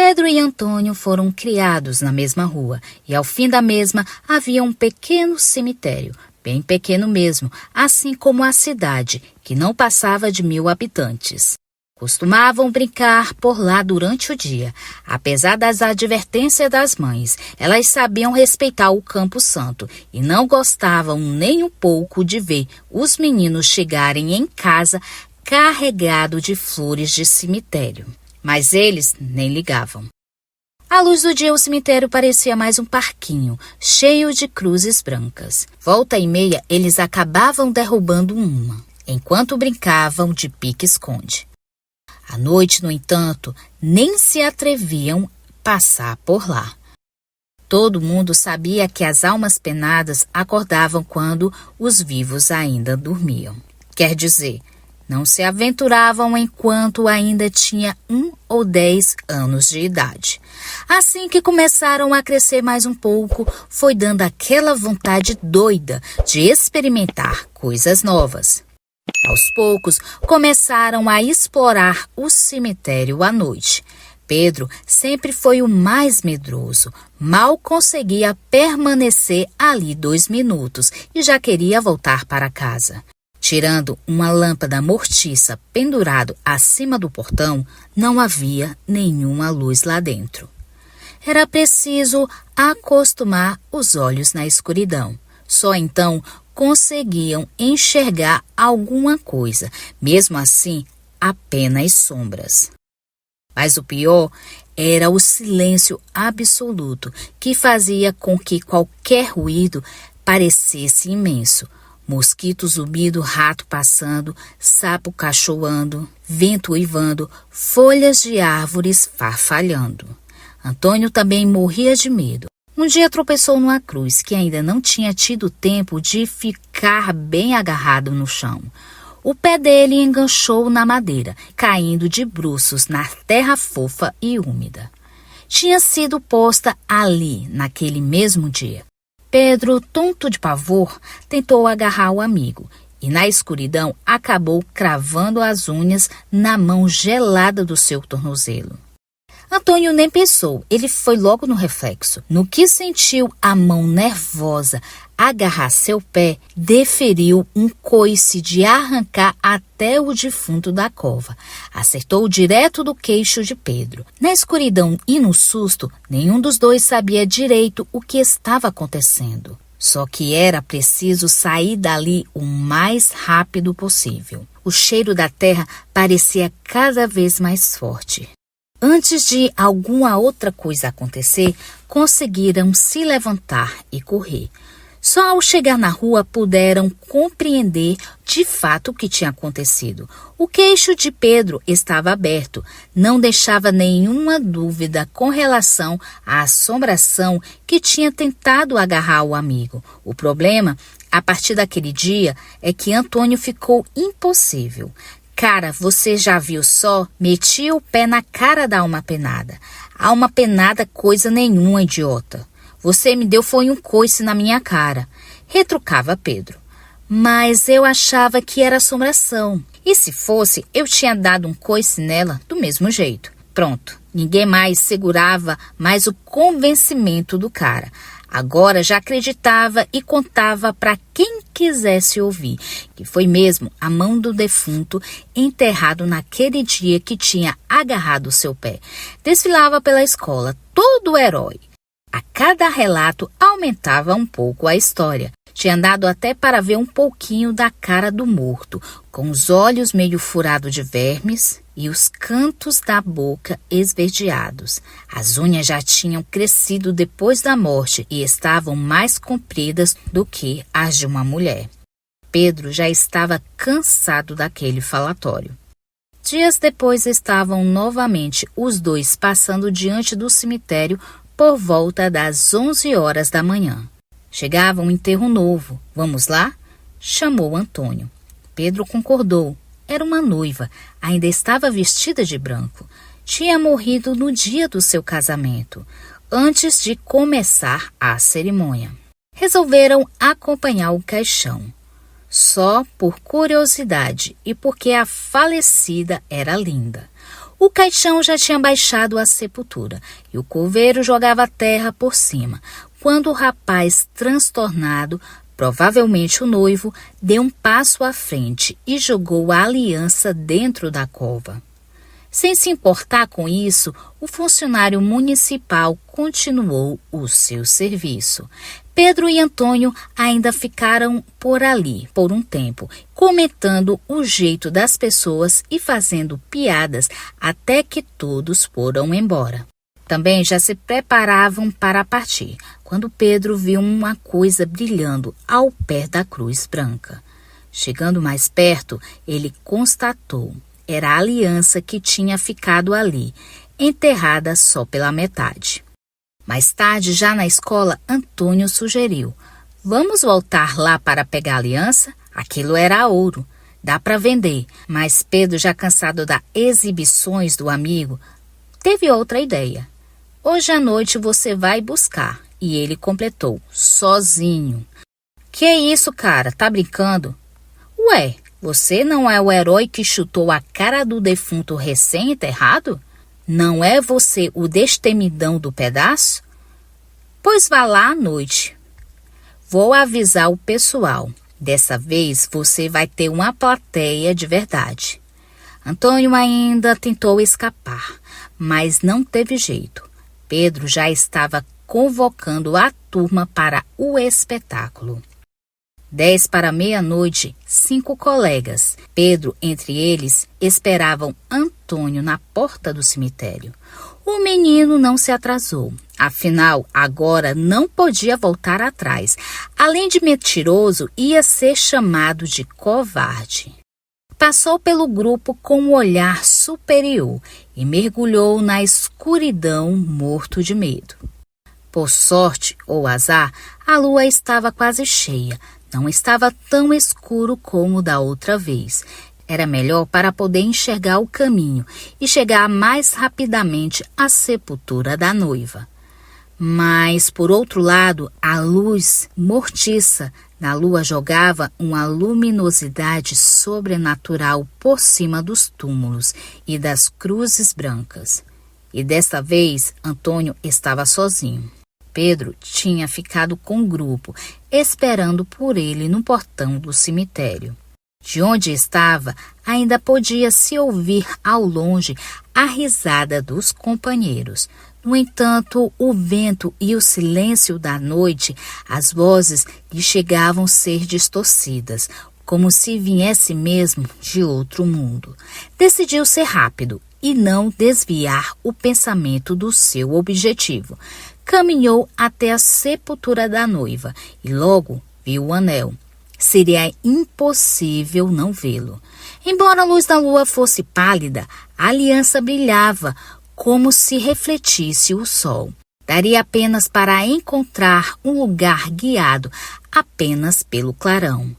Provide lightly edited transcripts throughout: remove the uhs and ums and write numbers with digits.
Pedro e Antônio foram criados na mesma rua e ao fim da mesma havia um pequeno cemitério, bem pequeno mesmo, assim como a cidade, que não passava de 1000 habitantes. Costumavam brincar por lá durante o dia. Apesar das advertências das mães, elas sabiam respeitar o Campo Santo e não gostavam nem um pouco de ver os meninos chegarem em casa carregados de flores de cemitério. Mas eles nem ligavam. À luz do dia, o cemitério parecia mais um parquinho, cheio de cruzes brancas. Volta e meia, eles acabavam derrubando uma, enquanto brincavam de pique-esconde. À noite, no entanto, nem se atreviam a passar por lá. Todo mundo sabia que as almas penadas acordavam quando os vivos ainda dormiam. Quer dizer, não se aventuravam enquanto ainda tinha 1 ou 10 anos de idade. Assim que começaram a crescer mais um pouco, foi dando aquela vontade doida de experimentar coisas novas. Aos poucos, começaram a explorar o cemitério à noite. Pedro sempre foi o mais medroso. Mal conseguia permanecer ali 2 minutos e já queria voltar para casa. Tirando uma lâmpada mortiça pendurado acima do portão, não havia nenhuma luz lá dentro. Era preciso acostumar os olhos na escuridão. Só então conseguiam enxergar alguma coisa, mesmo assim, apenas sombras. Mas o pior era o silêncio absoluto, que fazia com que qualquer ruído parecesse imenso. Mosquito zumbindo, rato passando, sapo cachoando, vento uivando, folhas de árvores farfalhando. Antônio também morria de medo. Um dia tropeçou numa cruz que ainda não tinha tido tempo de ficar bem agarrado no chão. O pé dele enganchou na madeira, caindo de bruços na terra fofa e úmida. Tinha sido posta ali naquele mesmo dia. Pedro, tonto de pavor, tentou agarrar o amigo e na escuridão acabou cravando as unhas na mão gelada do seu tornozelo. Antônio nem pensou, ele foi logo no reflexo. No que sentiu a mão nervosa agarrar seu pé, deferiu um coice de arrancar até o defunto da cova. Acertou direto do queixo de Pedro. Na escuridão e no susto, nenhum dos dois sabia direito o que estava acontecendo. Só que era preciso sair dali o mais rápido possível. O cheiro da terra parecia cada vez mais forte. Antes de alguma outra coisa acontecer, conseguiram se levantar e correr. Só ao chegar na rua puderam compreender de fato o que tinha acontecido. O queixo de Pedro estava aberto, não deixava nenhuma dúvida com relação à assombração que tinha tentado agarrar o amigo. O problema, a partir daquele dia, é que Antônio ficou impossível. Cara, você já viu só? Meti o pé na cara da alma penada. Alma penada coisa nenhuma, idiota. Você me deu foi um coice na minha cara. Retrucava Pedro. Mas eu achava que era assombração. E se fosse, eu tinha dado um coice nela do mesmo jeito. Pronto, ninguém mais segurava mais o convencimento do cara. Agora já acreditava e contava para quem quisesse ouvir, que foi mesmo a mão do defunto enterrado naquele dia que tinha agarrado seu pé. Desfilava pela escola, todo herói. A cada relato aumentava um pouco a história. Tinha dado até para ver um pouquinho da cara do morto, com os olhos meio furados de vermes e os cantos da boca esverdeados. As unhas já tinham crescido depois da morte e estavam mais compridas do que as de uma mulher. Pedro já estava cansado daquele falatório. Dias depois estavam novamente os dois passando diante do cemitério por volta das 11 horas da manhã. Chegava um enterro novo. Vamos lá? Chamou Antônio. Pedro concordou. Era uma noiva. Ainda estava vestida de branco. Tinha morrido no dia do seu casamento, antes de começar a cerimônia. Resolveram acompanhar o caixão, só por curiosidade e porque a falecida era linda. O caixão já tinha baixado à sepultura e o coveiro jogava a terra por cima, quando o rapaz, transtornado, provavelmente o noivo, deu um passo à frente e jogou a aliança dentro da cova. Sem se importar com isso, o funcionário municipal continuou o seu serviço. Pedro e Antônio ainda ficaram por ali por um tempo, comentando o jeito das pessoas e fazendo piadas até que todos foram embora. Também já se preparavam para partir, quando Pedro viu uma coisa brilhando ao pé da cruz branca. Chegando mais perto, ele constatou: era a aliança que tinha ficado ali, enterrada só pela metade. Mais tarde, já na escola, Antônio sugeriu: vamos voltar lá para pegar a aliança? Aquilo era ouro. Dá para vender. Mas Pedro, já cansado das exibições do amigo, teve outra ideia. Hoje à noite você vai buscar. E ele completou: sozinho. Que é isso, cara? Tá brincando? Ué, você não é o herói que chutou a cara do defunto recém-enterrado? Não é você o destemidão do pedaço? Pois vá lá à noite. Vou avisar o pessoal. Dessa vez você vai ter uma plateia de verdade. Antônio ainda tentou escapar, mas não teve jeito. Pedro já estava convocando a turma para o espetáculo. 10 para meia-noite, 5 colegas, Pedro entre eles, esperavam Antônio na porta do cemitério. O menino não se atrasou. Afinal, agora não podia voltar atrás. Além de mentiroso, ia ser chamado de covarde. Passou pelo grupo com um olhar superior e mergulhou na escuridão morto de medo. Por sorte ou azar, a lua estava quase cheia. Não estava tão escuro como da outra vez. Era melhor para poder enxergar o caminho e chegar mais rapidamente à sepultura da noiva. Mas, por outro lado, a luz mortiça da lua jogava uma luminosidade sobrenatural por cima dos túmulos e das cruzes brancas. E desta vez, Antônio estava sozinho. Pedro tinha ficado com o grupo, esperando por ele no portão do cemitério. De onde estava, ainda podia se ouvir ao longe a risada dos companheiros. No entanto, o vento e o silêncio da noite, as vozes lhe chegavam a ser distorcidas, como se viesse mesmo de outro mundo. Decidiu ser rápido e não desviar o pensamento do seu objetivo. Caminhou até a sepultura da noiva e logo viu o anel. Seria impossível não vê-lo. Embora a luz da lua fosse pálida, a aliança brilhava como se refletisse o sol. Daria apenas para encontrar um lugar guiado apenas pelo clarão.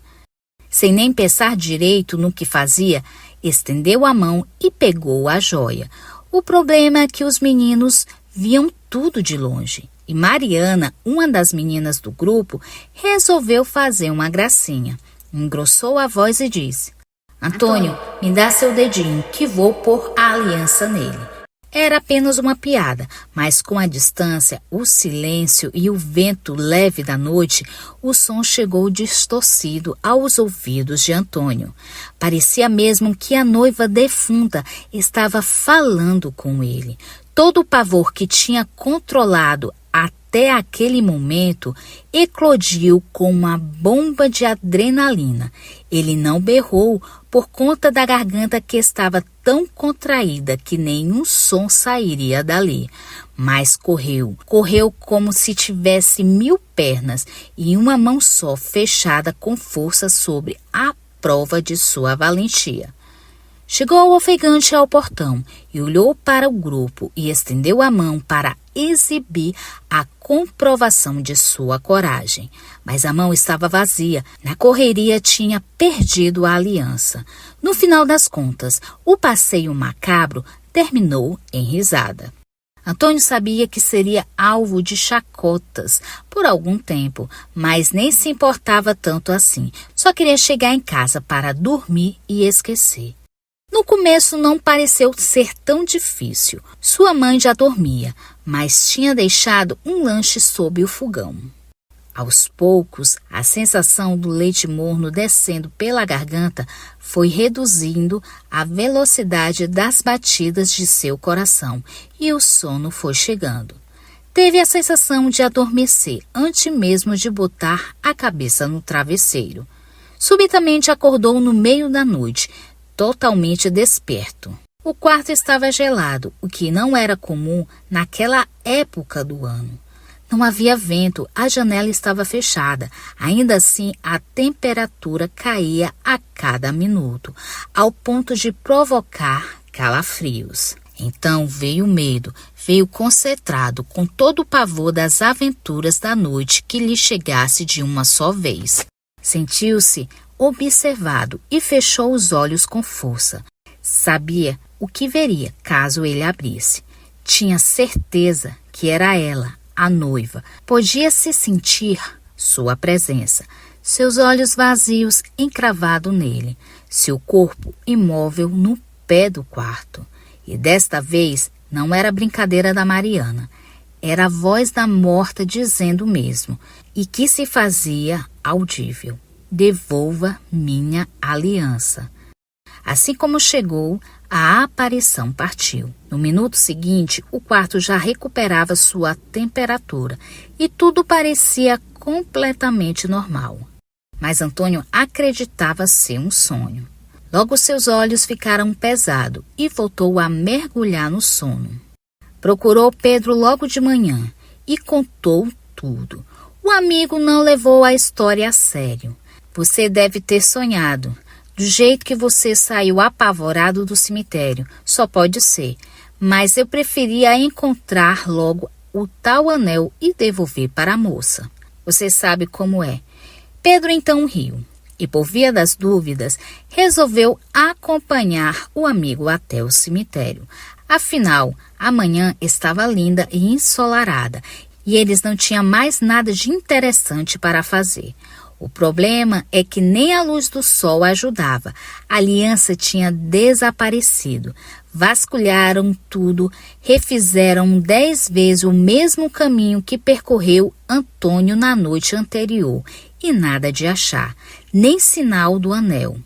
Sem nem pensar direito no que fazia, estendeu a mão e pegou a joia. O problema é que os meninos viam tudo de longe. E Mariana, uma das meninas do grupo, resolveu fazer uma gracinha. Engrossou a voz e disse: Antônio, me dá seu dedinho que vou pôr a aliança nele. Era apenas uma piada, mas com a distância, o silêncio e o vento leve da noite, o som chegou distorcido aos ouvidos de Antônio. Parecia mesmo que a noiva defunta estava falando com ele. Todo o pavor que tinha controlado até aquele momento eclodiu com uma bomba de adrenalina. Ele não berrou por conta da garganta que estava tão contraída que nenhum som sairia dali. Mas correu como se tivesse 1000 pernas e uma mão só fechada com força sobre a prova de sua valentia. Chegou ofegante ao portão e olhou para o grupo e estendeu a mão para exibir a comprovação de sua coragem. Mas a mão estava vazia. Na correria tinha perdido a aliança. No final das contas, o passeio macabro terminou em risada. Antônio sabia que seria alvo de chacotas por algum tempo, mas nem se importava tanto assim. Só queria chegar em casa para dormir e esquecer. No começo não pareceu ser tão difícil. Sua mãe já dormia, mas tinha deixado um lanche sob o fogão. Aos poucos, a sensação do leite morno descendo pela garganta foi reduzindo a velocidade das batidas de seu coração e o sono foi chegando. Teve a sensação de adormecer antes mesmo de botar a cabeça no travesseiro. Subitamente acordou no meio da noite, totalmente desperto. O quarto estava gelado, o que não era comum naquela época do ano. Não havia vento, a janela estava fechada. Ainda assim, a temperatura caía a cada minuto, ao ponto de provocar calafrios. Então veio o medo, veio concentrado com todo o pavor das aventuras da noite que lhe chegasse de uma só vez. Sentiu-se observado e fechou os olhos com força. Sabia o que veria caso ele abrisse. Tinha certeza que era ela, a noiva. Podia-se sentir sua presença, seus olhos vazios encravados nele, seu corpo imóvel no pé do quarto. E desta vez não era brincadeira da Mariana, era a voz da morta dizendo o mesmo, e que se fazia audível: devolva minha aliança. Assim como chegou, a aparição partiu. No minuto seguinte, o quarto já recuperava sua temperatura e tudo parecia completamente normal. Mas Antônio acreditava ser um sonho. Logo seus olhos ficaram pesados e voltou a mergulhar no sono. Procurou Pedro logo de manhã e contou tudo. O amigo não levou a história a sério. Você deve ter sonhado. Do jeito que você saiu apavorado do cemitério, só pode ser. Mas eu preferia encontrar logo o tal anel e devolver para a moça. Você sabe como é. Pedro então riu e, por via das dúvidas, resolveu acompanhar o amigo até o cemitério. Afinal, a manhã estava linda e ensolarada e eles não tinham mais nada de interessante para fazer. O problema é que nem a luz do sol ajudava. A aliança tinha desaparecido. Vasculharam tudo, refizeram 10 vezes o mesmo caminho que percorreu Antônio na noite anterior e nada de achar, nem sinal do anel.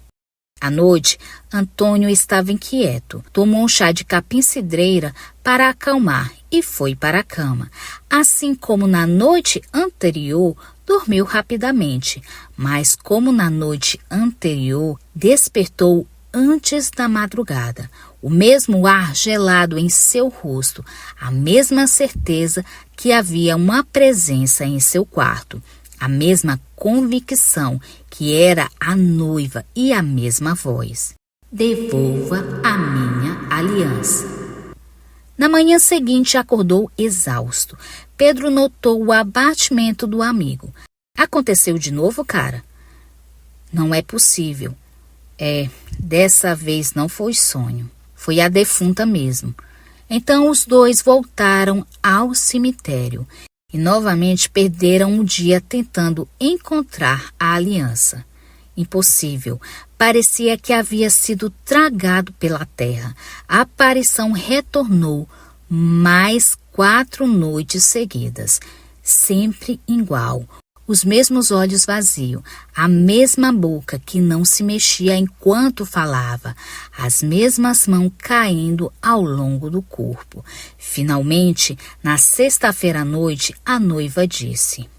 À noite, Antônio estava inquieto. Tomou um chá de capim-cidreira para acalmar e foi para a cama. Assim como na noite anterior, dormiu rapidamente, mas como na noite anterior, despertou antes da madrugada. O mesmo ar gelado em seu rosto, a mesma certeza que havia uma presença em seu quarto, a mesma convicção que era a noiva e a mesma voz: devolva a minha aliança. Na manhã seguinte acordou exausto. Pedro notou o abatimento do amigo. Aconteceu de novo, cara? Não é possível. Dessa vez não foi sonho. Foi a defunta mesmo. Então os dois voltaram ao cemitério e novamente perderam um dia tentando encontrar a aliança. Impossível. Parecia que havia sido tragado pela terra. A aparição retornou mais 4 noites seguidas, sempre igual. Os mesmos olhos vazios, a mesma boca que não se mexia enquanto falava, as mesmas mãos caindo ao longo do corpo. Finalmente, na sexta-feira à noite, a noiva disse: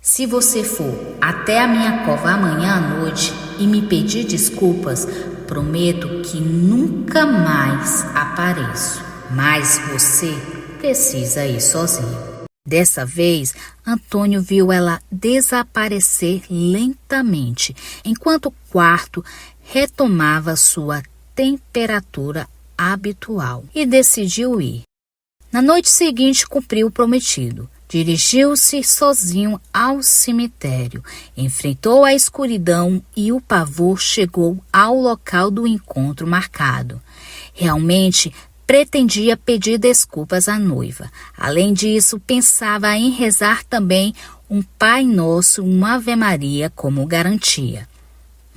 se você for até a minha cova amanhã à noite e me pedir desculpas, prometo que nunca mais apareço. Mas você precisa ir sozinho. Dessa vez, Antônio viu ela desaparecer lentamente, enquanto o quarto retomava sua temperatura habitual e decidiu ir. Na noite seguinte, cumpriu o prometido. Dirigiu-se sozinho ao cemitério, enfrentou a escuridão e o pavor chegou ao local do encontro marcado. Realmente, pretendia pedir desculpas à noiva. Além disso, pensava em rezar também um Pai Nosso, uma Ave Maria como garantia.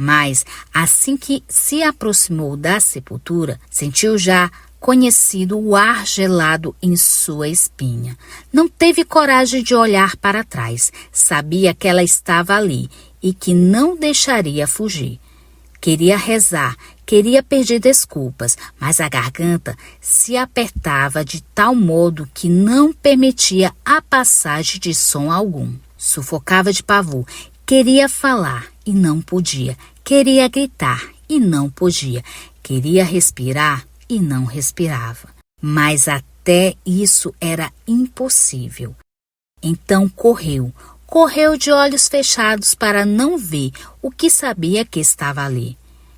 Mas, assim que se aproximou da sepultura, sentiu já conhecido o ar gelado em sua espinha. Não teve coragem de olhar para trás. Sabia que ela estava ali e que não deixaria fugir. Queria rezar, queria pedir desculpas, mas a garganta se apertava de tal modo que não permitia a passagem de som algum. Sufocava de pavor. Queria falar e não podia. Queria gritar e não podia. Queria respirar e não respirava. Mas até isso era impossível. Então correu de olhos fechados para não ver o que sabia que estava ali.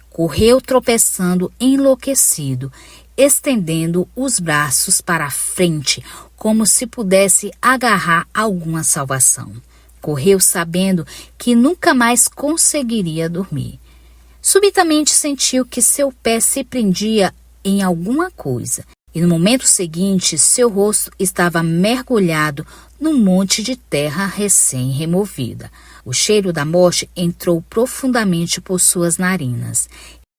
Correu tropeçando enlouquecido, estendendo os braços para a frente, como se pudesse agarrar alguma salvação. Correu sabendo que nunca mais conseguiria dormir. Subitamente sentiu que seu pé se prendia em alguma coisa, e no momento seguinte seu rosto estava mergulhado num monte de terra recém-removida. O cheiro da morte entrou profundamente por suas narinas.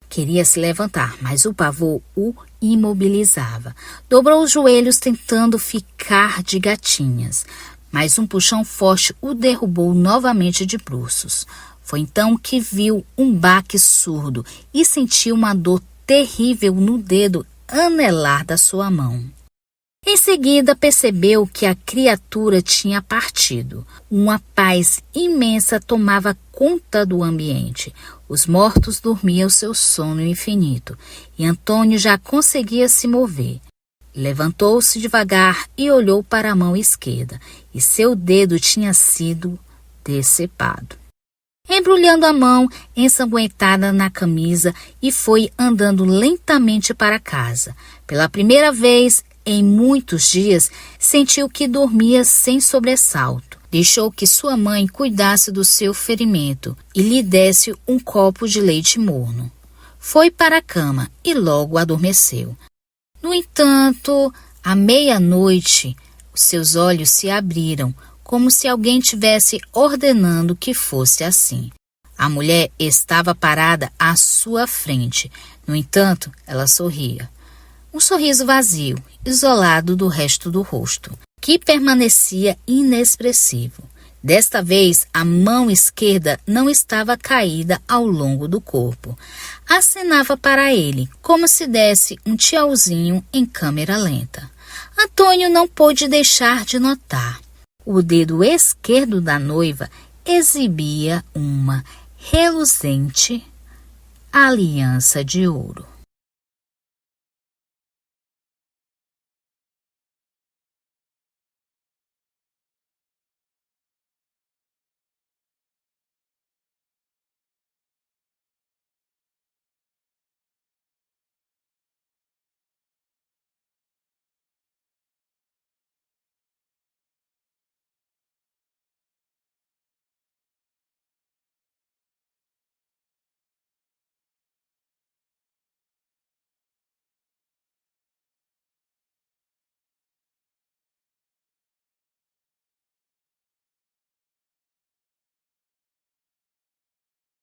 Queria se levantar, mas o pavor o imobilizava. Dobrou os joelhos tentando ficar de gatinhas, mas um puxão forte o derrubou novamente de bruços. Foi então que viu um baque surdo e sentiu uma dor terrível no dedo anelar da sua mão. Em seguida percebeu que a criatura tinha partido. Uma paz imensa tomava conta do ambiente. Os mortos dormiam seu sono infinito e Antônio já conseguia se mover. Levantou-se devagar e olhou para a mão esquerda, e seu dedo tinha sido decepado. Embrulhando a mão ensanguentada na camisa e foi andando lentamente para casa. Pela primeira vez em muitos dias, sentiu que dormia sem sobressalto. Deixou que sua mãe cuidasse do seu ferimento e lhe desse um copo de leite morno. Foi para a cama e logo adormeceu. No entanto, à meia-noite, seus olhos se abriram, como se alguém tivesse ordenando que fosse assim. A mulher estava parada à sua frente. No entanto, ela sorria. Um sorriso vazio, isolado do resto do rosto, que permanecia inexpressivo. Desta vez, a mão esquerda não estava caída ao longo do corpo. Acenava para ele, como se desse um tchauzinho em câmera lenta. Antônio não pôde deixar de notar. O dedo esquerdo da noiva exibia uma reluzente aliança de ouro.